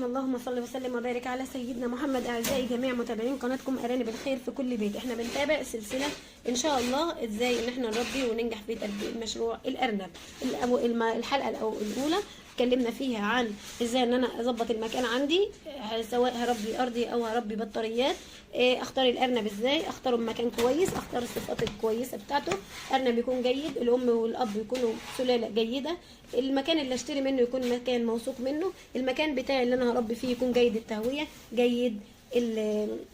اللهم صل وسلم وبارك على سيدنا محمد. اعزائي جميع متابعين قناتكم ارانب الخير في كل بيت، احنا بنتابع سلسله ان شاء الله ازاي ان احنا نربي وننجح في تربيه مشروع الارنب. الحلقه الاولى اتكلمنا فيها عن ازاي ان انا اظبط المكان عندي، سواء هربي ارضي او هربي بطاريات. اختار الارنب ازاي، اختاره بمكان كويس، اختار الصفات الكويسه بتاعته، ارنب يكون جيد، الام والاب يكونوا سلاله جيده، المكان اللي اشتري منه يكون مكان موثوق منه، المكان بتاعي اللي انا هربي فيه يكون جيد التهويه، جيد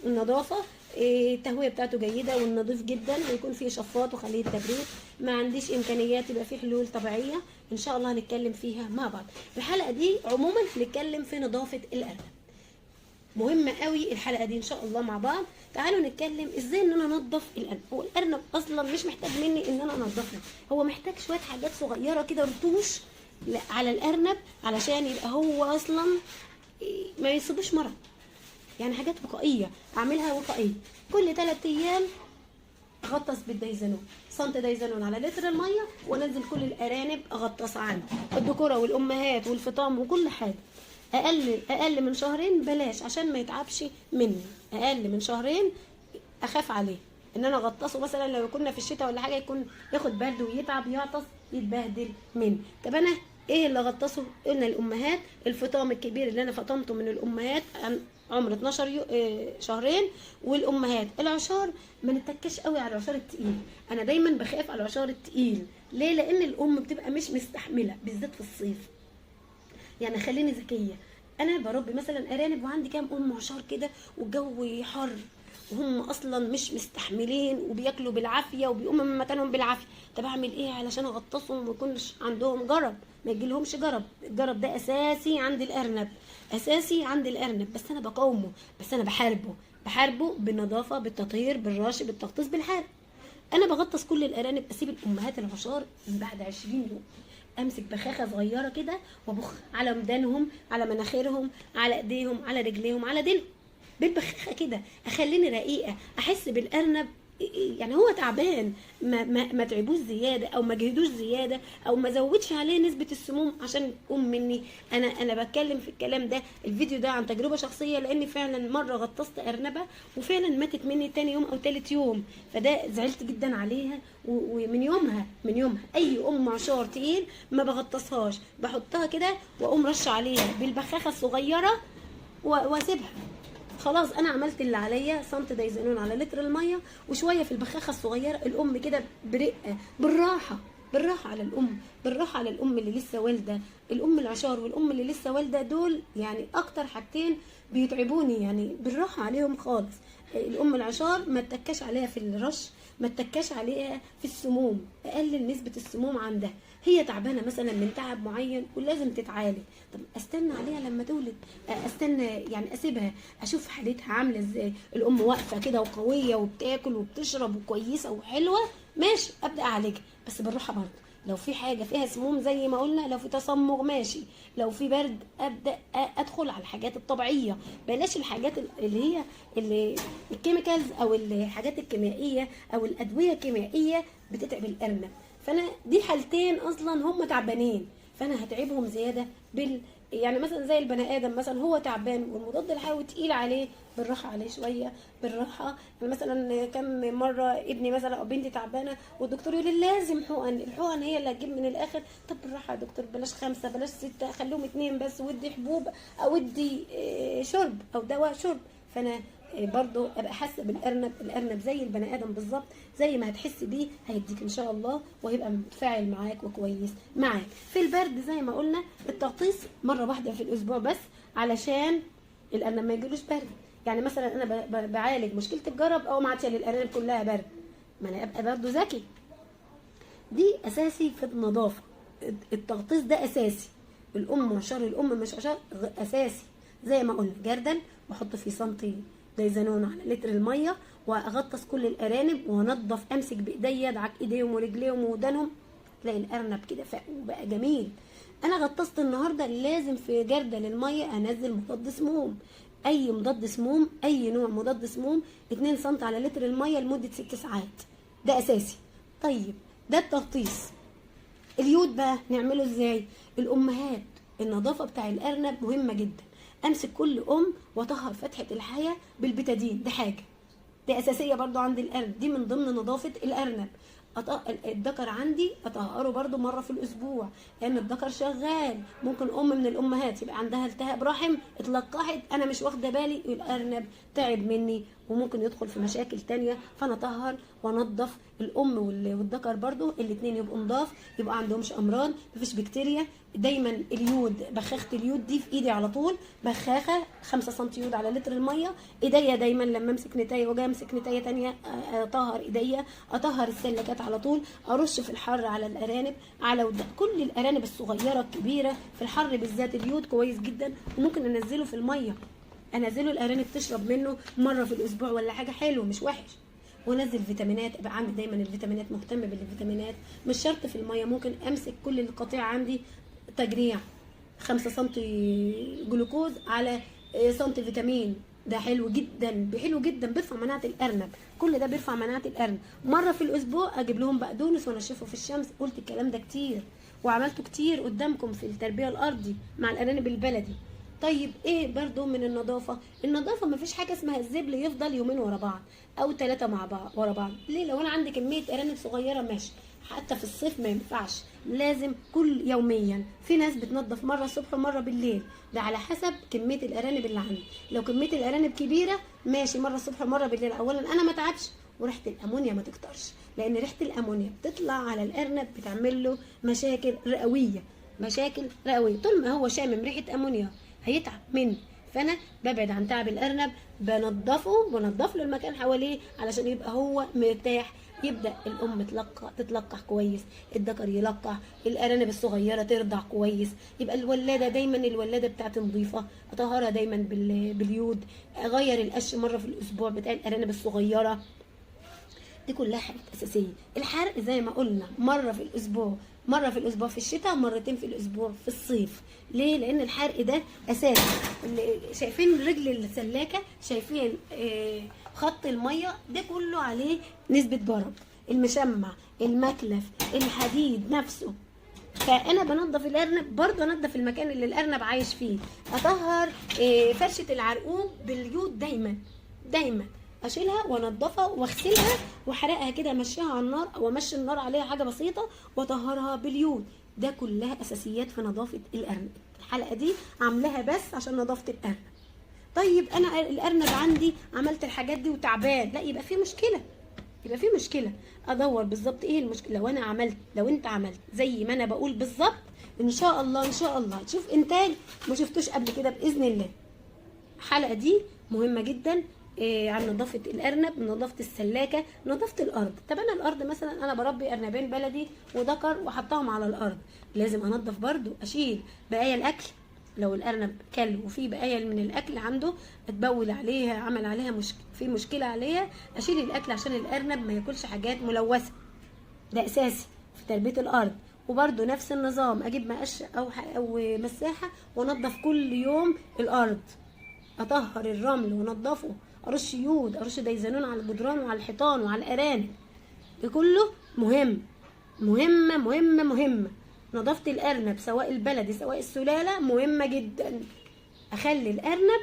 النظافه، التهويه بتاعته جيده والنظيف جدا، ويكون فيه شفاط وخليه تبريد. ما عنديش امكانيات يبقى فيه حلول طبيعيه ان شاء الله هنتكلم فيها مع بعض. الحلقه دي عموما هنتكلم في نظافه الارنب، مهمه قوي الحلقه دي ان شاء الله مع بعض. تعالوا نتكلم ازاي ان انا انضف الارنب. هو الارنب اصلا مش محتاج مني ان انا انضفه، هو محتاج شويه حاجات صغيره كده رطوش على الارنب علشان يبقى هو اصلا ما يصيبوش مرض، يعني حاجات وقائيه اعملها وقائيه. كل 3 ايام اغطس بالديزانون، سنت ديزانون على لتر الميه، وانزل كل الارانب اغطسها عندي، الذكوره والامهات والفطام وكل حاجه. اقل من شهرين بلاش عشان ما يتعبش مني، اقل من شهرين اخاف عليه ان انا اغطسه. مثلا لو كنا في الشتاء ولا حاجه يكون ياخد برد ويتعب يعطس يتبهدل مني. طب انا ايه اللي اغطسه؟ قلنا الامهات، الفطام الكبير اللي انا فطمته من الامهات عمر 12 شهرين، والامهات. العشار ما نتكش قوي على العشار التقيل، انا دايما بخاف على العشار التقيل. ليه؟ لان الام بتبقى مش مستحمله بالذات في الصيف. يعني خليني ذكيه، انا بربي مثلا ارانب وعندي كام ام عشار كده والجو حر وهم اصلا مش مستحملين وبياكلوا بالعافيه وبيقوموا من مكانهم بالعافيه. طب اعمل ايه علشان اغطسهم وما يكونش عندهم جرب، ما يجيلهمش جرب؟ الجرب ده اساسي عند الارنب، اساسي عند الارنب، بس انا بقاومه، بس انا بحاربه بالنظافه، بالتطهير، بالرش، بالتغطيس، بالحرق. انا بغطس كل الارانب، اسيب الامهات العشار بعد 20 يوم امسك بخاخه صغيره كده وابخ على ودانهم، على مناخيرهم، على ايديهم، على رجليهم، على ديلهم بالبخاخه كده، اخليني رقيقه، احس بالارنب يعني هو تعبان، ما تعبوش زياده او ما جهدوش زياده او ما زودش عليه نسبه السموم عشان تقوم مني. انا بتكلم في الكلام ده، الفيديو ده عن تجربه شخصيه، لاني فعلا مره غطست ارنبه وفعلا ماتت مني تاني يوم او تالت يوم، فده زعلت جدا عليها. ومن يومها اي ام عشار تقيل ما بغطسهاش، بحطها كده واقوم رش عليها بالبخاخه الصغيره واسيبها. خلاص انا عملت اللي عليا، سنت ديزانون على لتر الميه وشويه في البخاخه الصغيره. الام كده برقه، بالراحه على الام، بالراحه على الام اللي لسه والده. الام العشار والام اللي لسه والده دول يعني اكتر حاجتين بيتعبوني، يعني بالراحه عليهم خالص. الام العشار ما تتكاش عليها في الرش، ما تتكاش عليها في السموم، اقلل نسبه السموم عندها. هي تعبانه مثلا من تعب معين ولازم تتعالج، طب استنى عليها لما تولد؟ استنى يعني اسيبها اشوف حالتها عامله ازاي؟ الام واقفه كده وقويه وبتاكل وبتشرب وكويسه وحلوه، ماشي ابدا اعالجها بس بالراحه برضه. لو في حاجه فيها سموم زي ما قلنا، لو في تصمغ ماشي، لو في برد ابدا ادخل على الحاجات الطبيعيه، بلاش الحاجات اللي الكيميكالز او الحاجات الكيميائيه او الادويه الكيميائيه بتتعب الارنب. فانا دي حالتين اصلا هم تعبانين، فانا هتعبهم زياده يعني مثلا زي البني ادم، مثلا هو تعبان والمضاد الحيوي تقيل عليه، بالراحه عليه شويه، بالراحه. يعني مثلا كم مره ابني مثلا او بنتي تعبانه والدكتور يقول لي لازم حقن، الحقن هي اللي هتجيب من الاخر. طب بالراحه يا دكتور، بلاش 5 بلاش 6، خليهم 2 بس، ودي حبوب او ودي شرب او دواء شرب. فانا برضو ابقى حاسه بالارنب، الارنب زي البني ادم بالظبط، زي ما هتحس بيه هيديك ان شاء الله وهيبقى متفاعل معاك وكويس معاك. في البرد زي ما قلنا التغطيس مره واحده في الاسبوع بس علشان الارنب ما يجيلوش برد. يعني مثلا انا بعالج مشكله الجرب او معتيه للارانب كلها برد، ما انا ابقى برضو ذكي. دي اساسي في النظافه، التغطيس ده اساسي. الام عشار الام مش عشار اساسي. زي ما قلنا جردل واحط فيه سنتي ديزانون على لتر الميه واغطس كل الارانب وانضف، امسك بايديا ادعك ايديهم ورجليهم ودانهم، تلاقي الارنب كده فاق وبقى جميل. انا غطست النهارده، لازم في جردل الميه انزل مضاد سموم. اي مضاد سموم، اي نوع مضاد سموم 2 سم على لتر الميه لمده 6 ساعات، ده اساسي. طيب ده التغطيس. اليود بقى نعمله ازاي؟ الامهات النظافه بتاع الارنب مهمه جدا. امسك كل واطهر فتحه الحياه بالبتادين، ده حاجه دي اساسيه برضو عند الارنب، دي من ضمن نظافه الارنب. الذكر عندي اطهره برضو مره في الاسبوع، لان الذكر شغال. ممكن من الامهات يبقى عندها التهاب رحم، اتلقحت انا مش واخده بالي، الارنب تعب مني وممكن يدخل في مشاكل تانية. فانا اطهر وانضف الام والذكر برضو، الاثنين يبقوا نضاف، يبقى عندهمش امراض، مفيش بكتيريا. دايما اليود، بخاخه اليود دي في ايدي على طول، بخاخه 5 سم يود على لتر الميه. ايديا دايما لما امسك نتايه واجي امسك نتايه تانية اطهر ايديا، اطهر السلكات على طول، ارش في الحر على الارانب، على كل الارانب الصغيره الكبيره. في الحر بالذات اليود كويس جدا، وممكن انزله في الميه، انزله الارانب تشرب منه مره في الاسبوع ولا حاجه، حلو مش وحش. ونزل فيتامينات، ابقى عندي دايما الفيتامينات، مهتمه بالفيتامينات. مش شرط في الميه، ممكن امسك كل القطيع عندي تجريع 5 سم جلوكوز على سم فيتامين، ده حلو جدا، حلو جدا، بيرفع مناعه الارنب. كل ده بيرفع مناعه الارنب. مره في الاسبوع اجيب لهم بقدونس وانشفه في الشمس. قلت الكلام ده كتير وعملته كتير قدامكم في التربيه الارضي مع الارانب البلدي. طيب ايه برضو من النظافه؟ النظافه مفيش حاجه اسمها الزبل يفضل يومين ورا بعض او 3 مع بعض ورا بعض. ليه؟ لو انا عندي كميه ارانب صغيره ماشي، حتى في الصيف ما ينفعش، لازم كل يوميا. في ناس بتنظف مره الصبح ومره بالليل، ده على حسب كميه الارانب اللي عندي. لو كميه الارانب كبيره ماشي مره الصبح ومره بالليل. اولا انا ما اتعبش، وريحه الامونيا ما تكترش، لان ريحه الامونيا بتطلع على الارنب بتعمل له مشاكل رئويه، مشاكل رئويه. طول ما هو شامم ريحه امونيا هيتعب مني. فانا ببعد عن تعب الارنب، بنضف له المكان حواليه علشان يبقى هو مرتاح. يبدا الام تتلقح كويس، الذكر يلقح، الارانب الصغيره ترضع كويس. يبقى الولاده دايما، الولاده بتاعتي نظيفه، اطهرها دايما باليود، اغير القش مره في الاسبوع بتاع الارانب الصغيره. دي كلها حاجات اساسيه. الحرق زي ما قلنا مره في الاسبوع، مره في الاسبوع في الشتاء، مرتين في الاسبوع في الصيف. ليه؟ لان الحرق ده اساسي. شايفين رجل السلاكه، شايفين خط الميه ده كله عليه نسبه برد، المشمع، المكلف، الحديد نفسه. فانا بنضف الارنب، برضه انضف المكان اللي الارنب عايش فيه، اطهر فرشه العرقوب باليود دايما دايما، اشيلها وانضفها واغسلها واحرقها كده، امشيها على النار او امشي النار عليها حاجه بسيطه واطهرها باليود. ده كلها اساسيات في نظافه الارنب. الحلقه دي عاملاها بس عشان نظافه الارنب. طيب انا الارنب عندي عملت الحاجات دي وتعبان، لا يبقى في مشكله، يبقى في مشكله. ادور بالظبط ايه المشكله. لو انا عملت، لو انت عملت زي ما انا بقول بالظبط، ان شاء الله ان شاء الله تشوف انتاج ما شفتوش قبل كده باذن الله. الحلقه دي مهمه جدا عن نظافه الارنب، نظافه السلاكه، نظافه الارض. طب انا الارض مثلا انا بربي ارنبين بلدي وذكر وحطهم على الارض، لازم انظف برضو، اشيل بقايا الاكل. لو الارنب كل وفي بقايا من الاكل عنده اتبول عليها، عمل عليها في مشكله عليها، اشيل الاكل عشان الارنب ما ياكلش حاجات ملوثه. ده اساسي في تربيه الارض. وبرده نفس النظام، اجيب مقشه او مساحه وانضف كل يوم الارض، اطهر الرمل وانضفه، ارش يود، ارش ديزانون على الجدران وعلى الحيطان وعلى الارانب. ده كله مهم، مهمه. نظافه الارنب سواء البلدي سواء السلاله مهمه جدا. اخلي الارنب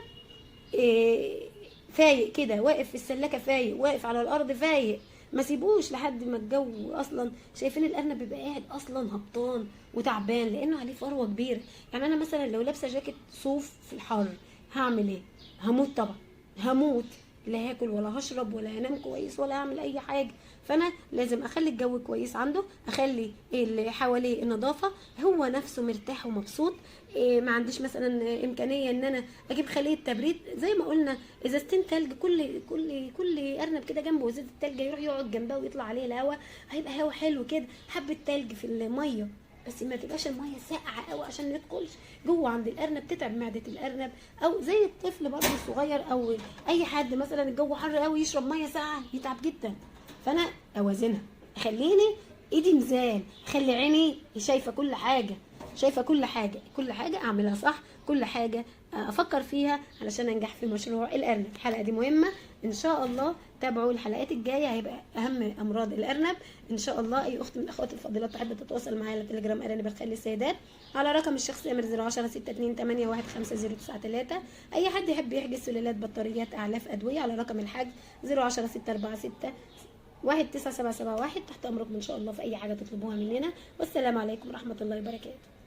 فايق كده، واقف في السلاكه فايق، واقف على الارض فايق، ما سيبوش لحد ما الجو. اصلا شايفين الارنب بيبقى قاعد اصلا هبطان وتعبان لانه عليه فروه كبيره. يعني انا مثلا لو لابسه جاكيت صوف في الحر هعمل ايه؟ هموت طبعا، هموت، لا هاكل ولا هشرب ولا هنام كويس ولا هعمل اي حاجه. فانا لازم اخلي الجو كويس عنده، اخلي اللي حواليه النظافه، هو نفسه مرتاح ومبسوط. ما عنديش مثلا امكانيه ان انا اجيب خليه تبريد، زي ما قلنا ازازتين تلج، كل ارنب كده جنبه ازازه تلج، يروح يقعد جنبها ويطلع عليه الهواء، هيبقى هوا حلو كده، حبه تلج في الميه، بس ما تبقاش الميه ساقعه قوي عشان ما يدخلش جوه عند الارنب، تتعب معده الارنب. او زي الطفل برضه الصغير او اي حد مثلا الجو حر قوي يشرب ميه ساقعه يتعب جدا. فانا اوازنها، اخليني ايدي ميزان، اخلي عيني شايفه كل حاجه، شايفه كل حاجه، كل حاجه اعملها صح، كل حاجه افكر فيها علشان انجح في مشروع الارنب. الحلقه دي مهمه ان شاء الله، تابعوا الحلقات الجايه، هيبقى اهم امراض الارنب ان شاء الله. اي اخت من الاخوات الفاضلات تحب تتواصل معايا على تليجرام ارانب الخلي السيدات، على رقم الشخصي امر 010 628 15003. اي حد يحب يحجز سلالات، بطاريات، اعلاف، ادويه، على رقم الحجز 010 646 19771. تحت امركم ان شاء الله في اي حاجه تطلبوها مننا. والسلام عليكم ورحمه الله وبركاته.